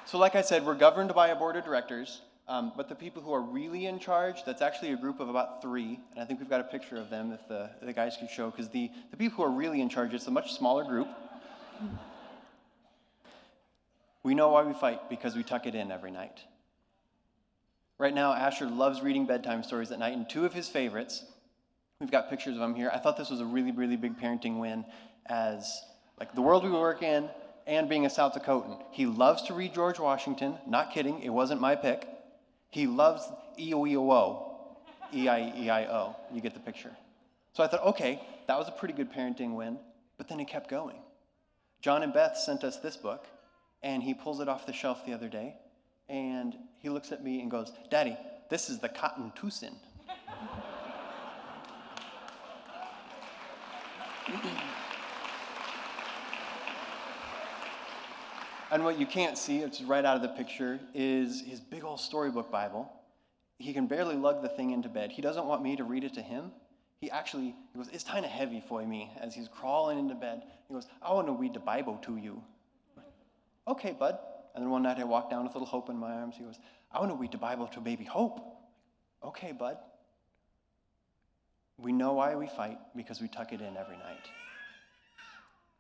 So like I said, we're governed by a board of directors, but the people who are really in charge, that's actually a group of about 3, and I think we've got a picture of them if the guys could show, because the people who are really in charge, it's a much smaller group. We know why we fight, because we tuck it in every night. Right now, Asher loves reading bedtime stories at night, and 2 of his favorites, we've got pictures of them here. I thought this was a really, really big parenting win as like the world we work in and being a South Dakotan. He loves to read George Washington. Not kidding, it wasn't my pick. He loves E-O-E-O-O, E-I-E-I-O. You get the picture. So I thought, okay, that was a pretty good parenting win, but then it kept going. John and Beth sent us this book, and he pulls it off the shelf the other day, and he looks at me and goes, "Daddy, this is the Cotton Tucson." And what you can't see, it's right out of the picture, is his big old storybook Bible. He can barely lug the thing into bed. He doesn't want me to read it to him. He goes, "It's kind of heavy for me," as he's crawling into bed. He goes, "I want to read the Bible to you." "Okay, bud." And then one night I walked down with little Hope in my arms. He goes, "I want to read the Bible to baby Hope." "Okay, bud." We know why we fight, because we tuck it in every night.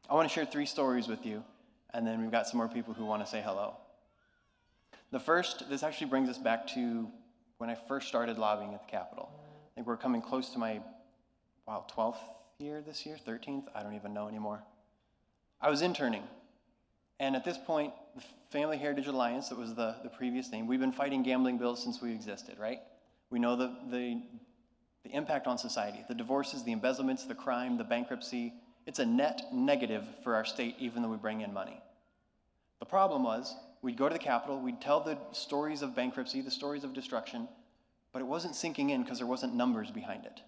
I want to share 3 stories with you, and then we've got some more people who want to say hello. The first, this actually brings us back to when I first started lobbying at the Capitol. I think we're coming close to my, 12th year this year, 13th? I don't even know anymore. I was interning, and at this point, the Family Heritage Alliance, that was the previous name, we've been fighting gambling bills since we existed, right? We know the impact on society, the divorces, the embezzlements, the crime, the bankruptcy. It's a net negative for our state, even though we bring in money. The problem was, we'd go to the Capitol, we'd tell the stories of bankruptcy, the stories of destruction, but it wasn't sinking in because there wasn't numbers behind it.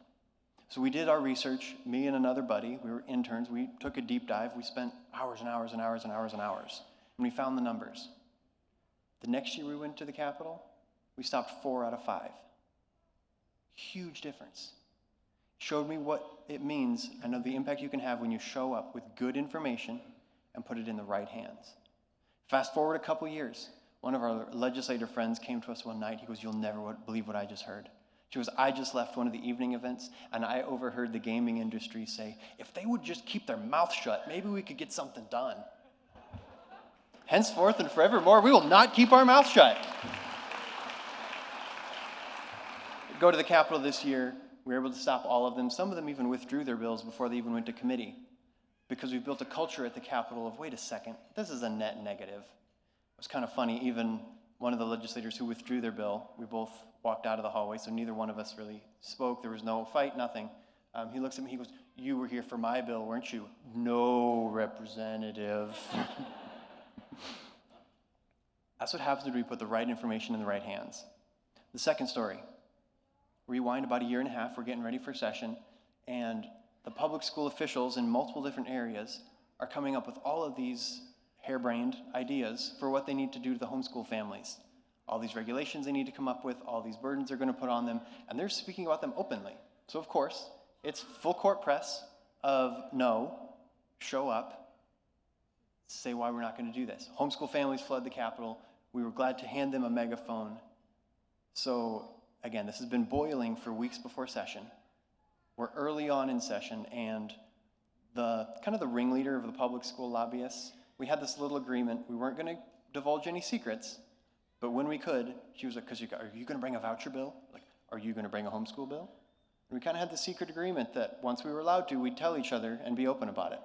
So we did our research, me and another buddy, we were interns, we took a deep dive, we spent hours and hours and hours and hours and hours, and we found the numbers. The next year we went to the Capitol, we stopped 4 out of 5. Huge difference. Showed me what it means. I know the impact you can have when you show up with good information and put it in the right hands. Fast forward a couple years, one of our legislator friends came to us one night. He goes, "You'll never believe what I just heard." She goes, "I just left one of the evening events, and I overheard the gaming industry say, if they would just keep their mouth shut, maybe we could get something done." Henceforth and forevermore, we will not keep our mouth shut. Go to the Capitol this year. We were able to stop all of them. Some of them even withdrew their bills before they even went to committee, because we've built a culture at the Capitol of, wait a second, this is a net negative. It was kind of funny, even one of the legislators who withdrew their bill, we both walked out of the hallway, so neither one of us really spoke. There was no fight, nothing. He looks at me, he goes, "You were here for my bill, weren't you?" "No, Representative." That's what happens when we put the right information in the right hands. The second story. Rewind about 1.5 years, we're getting ready for session, and the public school officials in multiple different areas are coming up with all of these harebrained ideas for what they need to do to the homeschool families. All these regulations they need to come up with, all these burdens they're going to put on them, and they're speaking about them openly. So of course, it's full court press of no, show up, say why we're not going to do this. Homeschool families flood the Capitol. We were glad to hand them a megaphone. So again, this has been boiling for weeks before session. We're early on in session, and the ringleader of the public school lobbyists, we had this little agreement. We weren't going to divulge any secrets, but when we could, she was like, "Are you going to bring a voucher bill? Like, are you going to bring a homeschool bill?" And we kind of had this secret agreement that once we were allowed to, we'd tell each other and be open about it.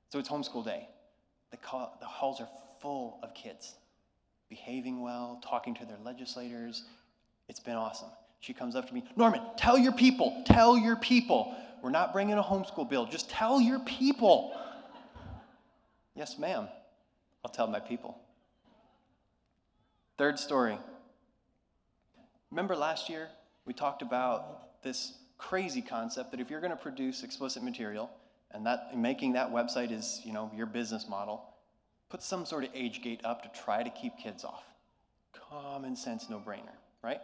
So it's homeschool day. The halls are full of kids, behaving well, talking to their legislators. It's been awesome. She comes up to me, "Norman, tell your people, we're not bringing a homeschool bill, just tell your people." "Yes, ma'am, I'll tell my people." Third story. Remember last year, we talked about this crazy concept that if you're going to produce explicit material, and making that website is, your business model, put some sort of age gate up to try to keep kids off. Common sense, no-brainer, right?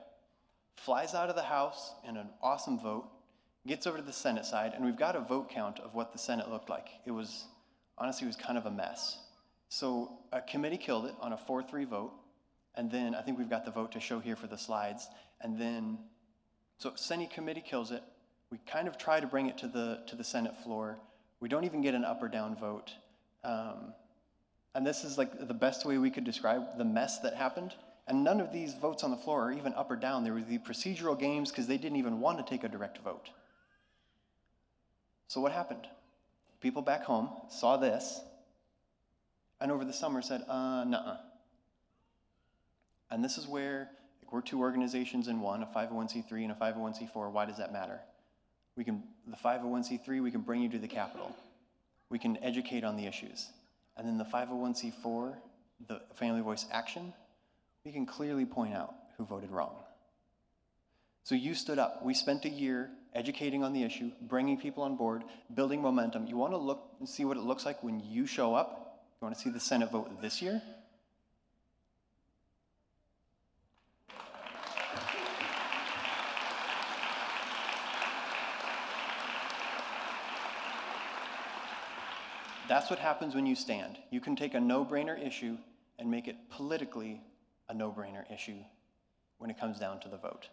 Flies out of the House in an awesome vote, gets over to the Senate side, and we've got a vote count of what the Senate looked like. It was kind of a mess. So a committee killed it on a 4-3 vote, and then I think we've got the vote to show here for the slides, and then, so Senate committee kills it. We kind of try to bring it to the Senate floor. We don't even get an up or down vote. And this is like the best way we could describe the mess that happened. And none of these votes on the floor are even up or down. There were the procedural games because they didn't even want to take a direct vote. So what happened? People back home saw this, and over the summer said, nuh-uh. And this is where, like, we're two organizations in one, a 501c3 and a 501c4. Why does that matter? The 501c3, we can bring you to the Capitol. We can educate on the issues. And then the 501c4, the Family Voice Action, we can clearly point out who voted wrong. So you stood up. We spent a year educating on the issue, bringing people on board, building momentum. You want to look and see what it looks like when you show up? You want to see the Senate vote this year? That's what happens when you stand. You can take a no-brainer issue and make it politically a no-brainer issue when it comes down to the vote.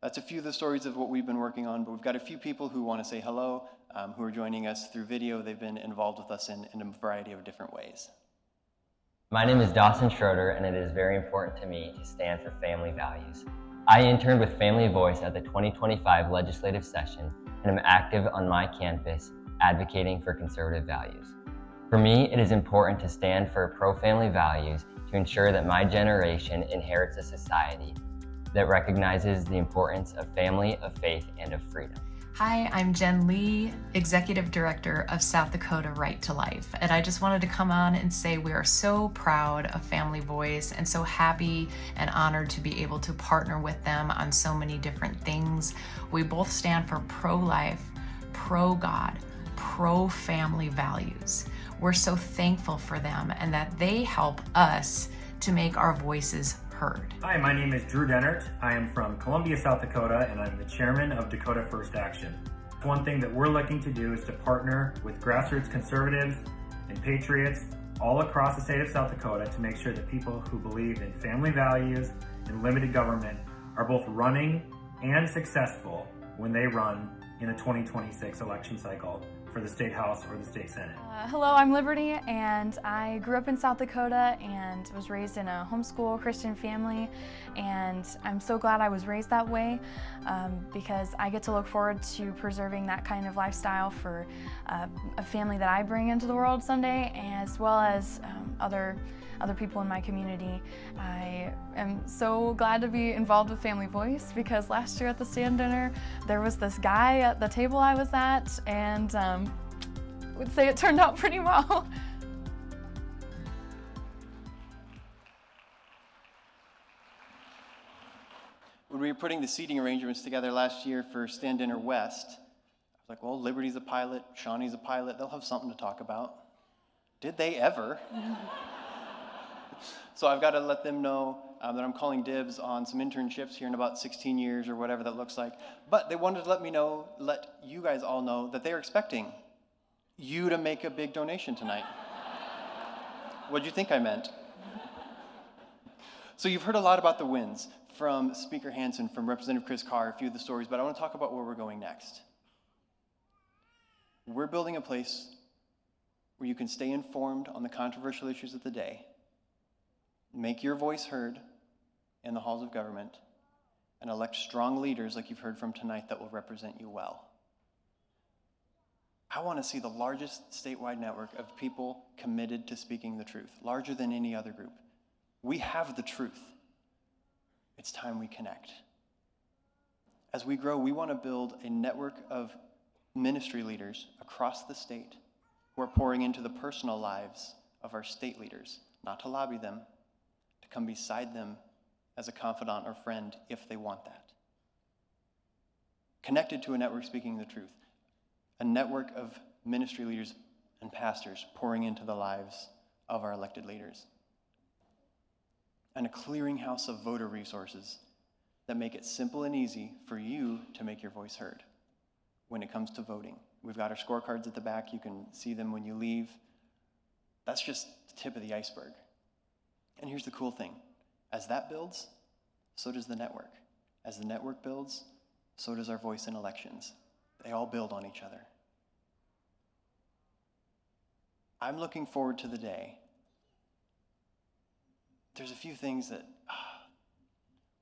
That's a few of the stories of what we've been working on, but we've got a few people who want to say hello, who are joining us through video. They've been involved with us in a variety of different ways. My name is Dawson Schroeder, and it is very important to me to stand for family values. I interned with Family Voice at the 2025 legislative session and am active on my campus advocating for conservative values. For me, it is important to stand for pro-family values to ensure that my generation inherits a society that recognizes the importance of family, of faith, and of freedom. Hi, I'm Jen Lee, Executive Director of South Dakota Right to Life. And I just wanted to come on and say we are so proud of Family Voice and so happy and honored to be able to partner with them on so many different things. We both stand for pro-life, pro-God, pro-family values. We're so thankful for them and that they help us to make our voices heard. Hi, my name is Drew Dennert. I am from Columbia, South Dakota, and I'm the chairman of Dakota First Action. One thing that we're looking to do is to partner with grassroots conservatives and patriots all across the state of South Dakota to make sure that people who believe in family values and limited government are both running and successful when they run in a 2026 election cycle for the State House or the State Senate. Hello, I'm Liberty, and I grew up in South Dakota and was raised in a homeschool Christian family, and I'm so glad I was raised that way because I get to look forward to preserving that kind of lifestyle for a family that I bring into the world someday, as well as other people in my community. I am so glad to be involved with Family Voice because last year at the stand dinner, there was this guy at the table I was at, and I would say it turned out pretty well. When we were putting the seating arrangements together last year for Stand Dinner West, I was like, well, Liberty's a pilot, Shawnee's a pilot, they'll have something to talk about. Did they ever? So I've got to let them know that I'm calling dibs on some internships here in about 16 years or whatever that looks like. But they wanted to let you guys all know that they're expecting you to make a big donation tonight. What'd you think I meant? So you've heard a lot about the wins from Speaker Hansen, from Representative Chris Carr, a few of the stories, but I want to talk about where we're going next. We're building a place where you can stay informed on the controversial issues of the day, make your voice heard in the halls of government, and elect strong leaders like you've heard from tonight that will represent you well. I want to see the largest statewide network of people committed to speaking the truth, larger than any other group. We have the truth. It's time we connect. As we grow, we want to build a network of ministry leaders across the state who are pouring into the personal lives of our state leaders, not to lobby them, to come beside them as a confidant or friend if they want that. Connected to a network speaking the truth, a network of ministry leaders and pastors pouring into the lives of our elected leaders, and a clearinghouse of voter resources that make it simple and easy for you to make your voice heard when it comes to voting. We've got our scorecards at the back. You can see them when you leave. That's just the tip of the iceberg. And here's the cool thing. As that builds, so does the network. As the network builds, so does our voice in elections. They all build on each other. I'm looking forward to the day. There's a few things that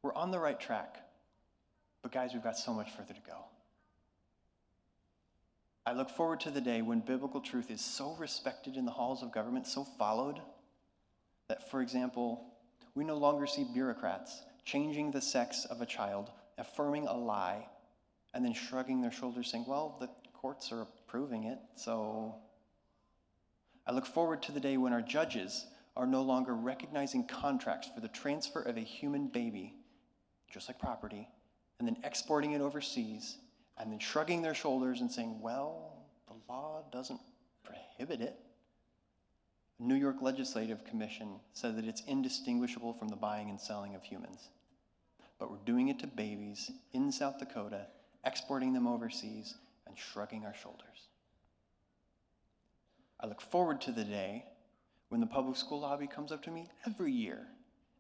we're on the right track, but guys, we've got so much further to go. I look forward to the day when biblical truth is so respected in the halls of government, so followed, that, for example, we no longer see bureaucrats changing the sex of a child, affirming a lie, and then shrugging their shoulders saying, well, the courts are approving it, so. I look forward to the day when our judges are no longer recognizing contracts for the transfer of a human baby, just like property, and then exporting it overseas, and then shrugging their shoulders and saying, well, the law doesn't prohibit it. The New York Legislative Commission said that it's indistinguishable from the buying and selling of humans. But we're doing it to babies in South Dakota, exporting them overseas, and shrugging our shoulders. I look forward to the day when the public school lobby comes up to me every year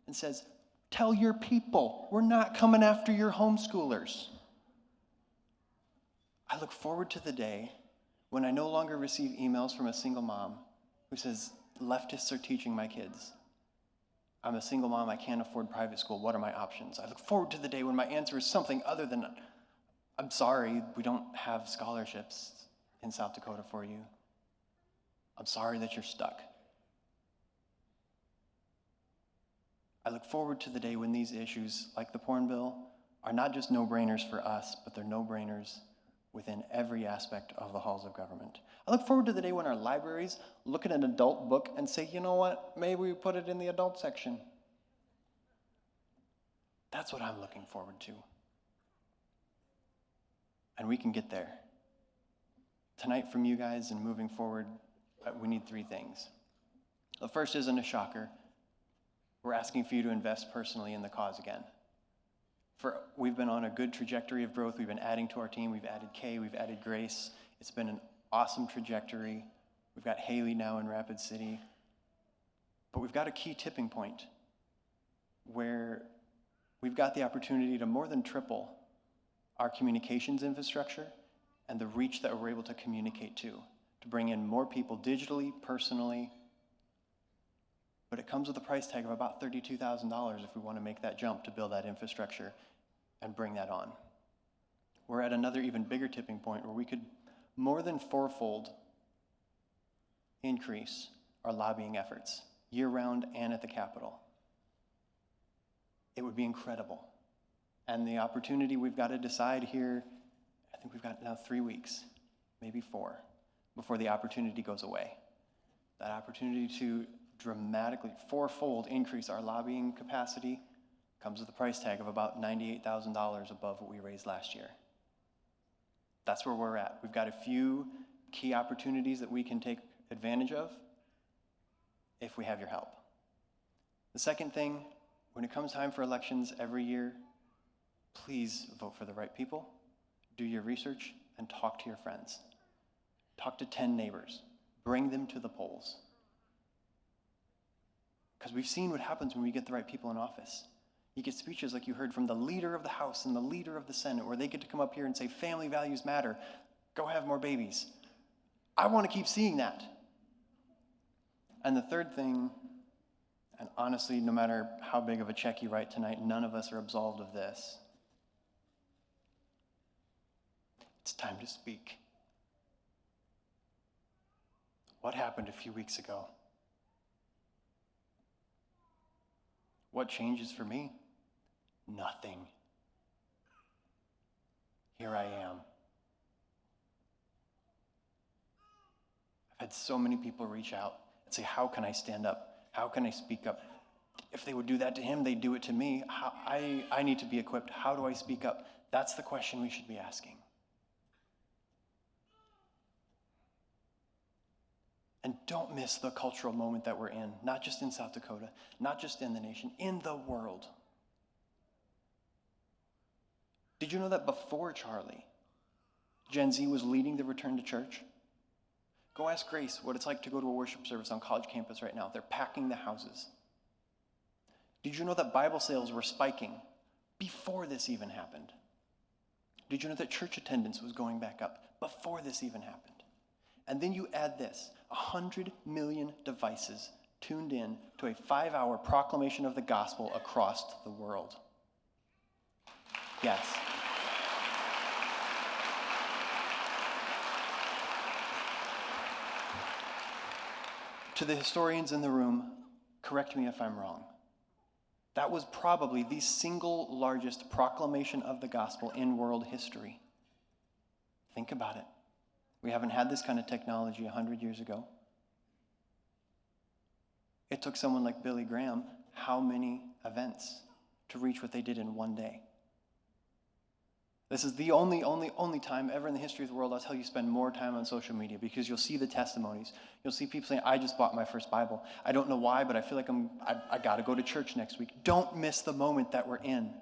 and says, tell your people, we're not coming after your homeschoolers. I look forward to the day when I no longer receive emails from a single mom who says, leftists are teaching my kids. I'm a single mom, I can't afford private school, what are my options? I look forward to the day when my answer is something other than, I'm sorry, we don't have scholarships in South Dakota for you. I'm sorry that you're stuck. I look forward to the day when these issues, like the porn bill, are not just no-brainers for us, but they're no-brainers within every aspect of the halls of government. I look forward to the day when our libraries look at an adult book and say, you know what, maybe we put it in the adult section. That's what I'm looking forward to. And we can get there. Tonight from you guys and moving forward, we need three things. The first isn't a shocker. We're asking for you to invest personally in the cause again. We've been on a good trajectory of growth. We've been adding to our team. We've added Kay, we've added Grace. It's been an awesome trajectory. We've got Haley now in Rapid City. But we've got a key tipping point where we've got the opportunity to more than triple our communications infrastructure and the reach that we're able to communicate to bring in more people digitally, personally. But it comes with a price tag of about $32,000 if we want to make that jump to build that infrastructure and bring that on. We're at another even bigger tipping point where we could more than fourfold increase our lobbying efforts year-round and at the Capitol. It would be incredible. And the opportunity we've got to decide here, I think we've got now 3 weeks, maybe 4, before the opportunity goes away. That opportunity to dramatically, fourfold increase our lobbying capacity comes with a price tag of about $98,000 above what we raised last year. That's where we're at. We've got a few key opportunities that we can take advantage of if we have your help. The second thing, when it comes time for elections every year, please vote for the right people, do your research, and talk to your friends. Talk to 10 neighbors. Bring them to the polls. Because we've seen what happens when we get the right people in office. You get speeches like you heard from the leader of the House and the leader of the Senate, where they get to come up here and say, family values matter, go have more babies. I want to keep seeing that. And the third thing, and honestly, no matter how big of a check you write tonight, none of us are absolved of this. It's time to speak. What happened a few weeks ago? What changes for me? Nothing. Here I am. I've had so many people reach out and say, how can I stand up? How can I speak up? If they would do that to him, they'd do it to me. I need to be equipped. How do I speak up? That's the question we should be asking. And don't miss the cultural moment that we're in, not just in South Dakota, not just in the nation, in the world. Did you know that before Charlie, Gen Z was leading the return to church? Go ask Grace what it's like to go to a worship service on college campus right now. They're packing the houses. Did you know that Bible sales were spiking before this even happened? Did you know that church attendance was going back up before this even happened? And then you add this, 100 million devices tuned in to a 5-hour proclamation of the gospel across the world. Yes. To the historians in the room, correct me if I'm wrong. That was probably the single largest proclamation of the gospel in world history. Think about it. We haven't had this kind of technology 100 years ago. It took someone like Billy Graham how many events to reach what they did in one day? This is the only time ever in the history of the world I'll tell you spend more time on social media, because you'll see the testimonies. You'll see people saying, I just bought my first Bible. I don't know why, but I feel like I got to go to church next week. Don't miss the moment that we're in.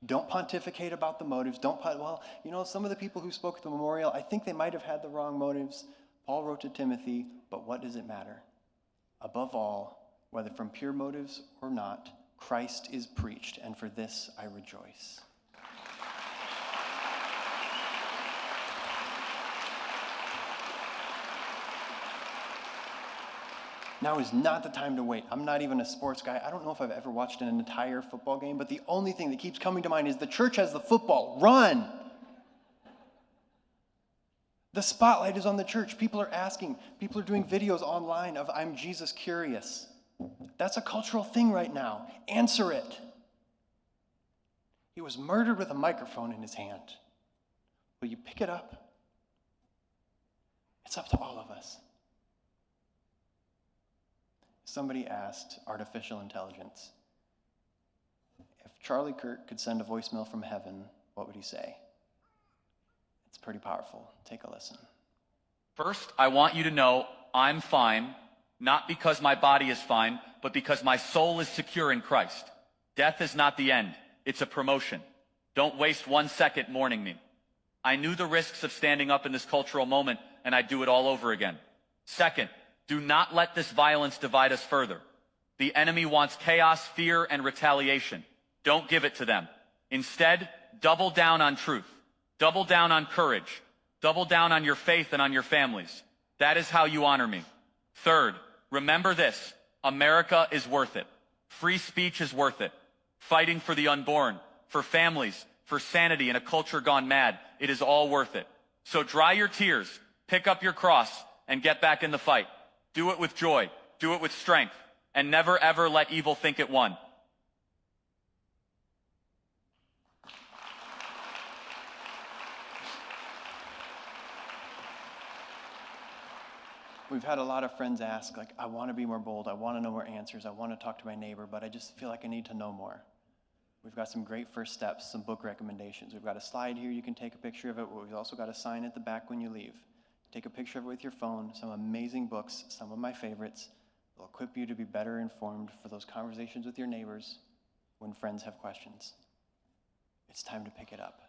Don't pontificate about the motives. Some of the people who spoke at the memorial, I think they might have had the wrong motives. Paul wrote to Timothy, but what does it matter? Above all, whether from pure motives or not, Christ is preached, and for this I rejoice. Now is not the time to wait. I'm not even a sports guy. I don't know if I've ever watched an entire football game, but the only thing that keeps coming to mind is the church has the football. Run! The spotlight is on the church. People are asking. People are doing videos online of I'm Jesus curious. That's a cultural thing right now. Answer it. He was murdered with a microphone in his hand. Will you pick it up? It's up to all of us. Somebody asked artificial intelligence, if Charlie Curt could send a voicemail from heaven, what would he say? It's pretty powerful. Take a listen. First, I want you to know I'm fine, not because my body is fine, but because my soul is secure in Christ. Death is not the end. It's a promotion. Don't waste 1 second mourning me. I knew the risks of standing up in this cultural moment, and I'd do it all over again. Second, do not let this violence divide us further. The enemy wants chaos, fear, and retaliation. Don't give it to them. Instead, double down on truth. Double down on courage. Double down on your faith and on your families. That is how you honor me. Third, remember this. America is worth it. Free speech is worth it. Fighting for the unborn, for families, for sanity in a culture gone mad, it is all worth it. So dry your tears, pick up your cross, and get back in the fight. Do it with joy, do it with strength, and never ever let evil think it won. We've had a lot of friends ask, I want to be more bold, I want to know more answers, I want to talk to my neighbor, but I just feel like I need to know more. We've got some great first steps, some book recommendations. We've got a slide here, you can take a picture of it, but we've also got a sign at the back when you leave. Take a picture of it with your phone, some amazing books, some of my favorites. They'll equip you to be better informed for those conversations with your neighbors when friends have questions. It's time to pick it up.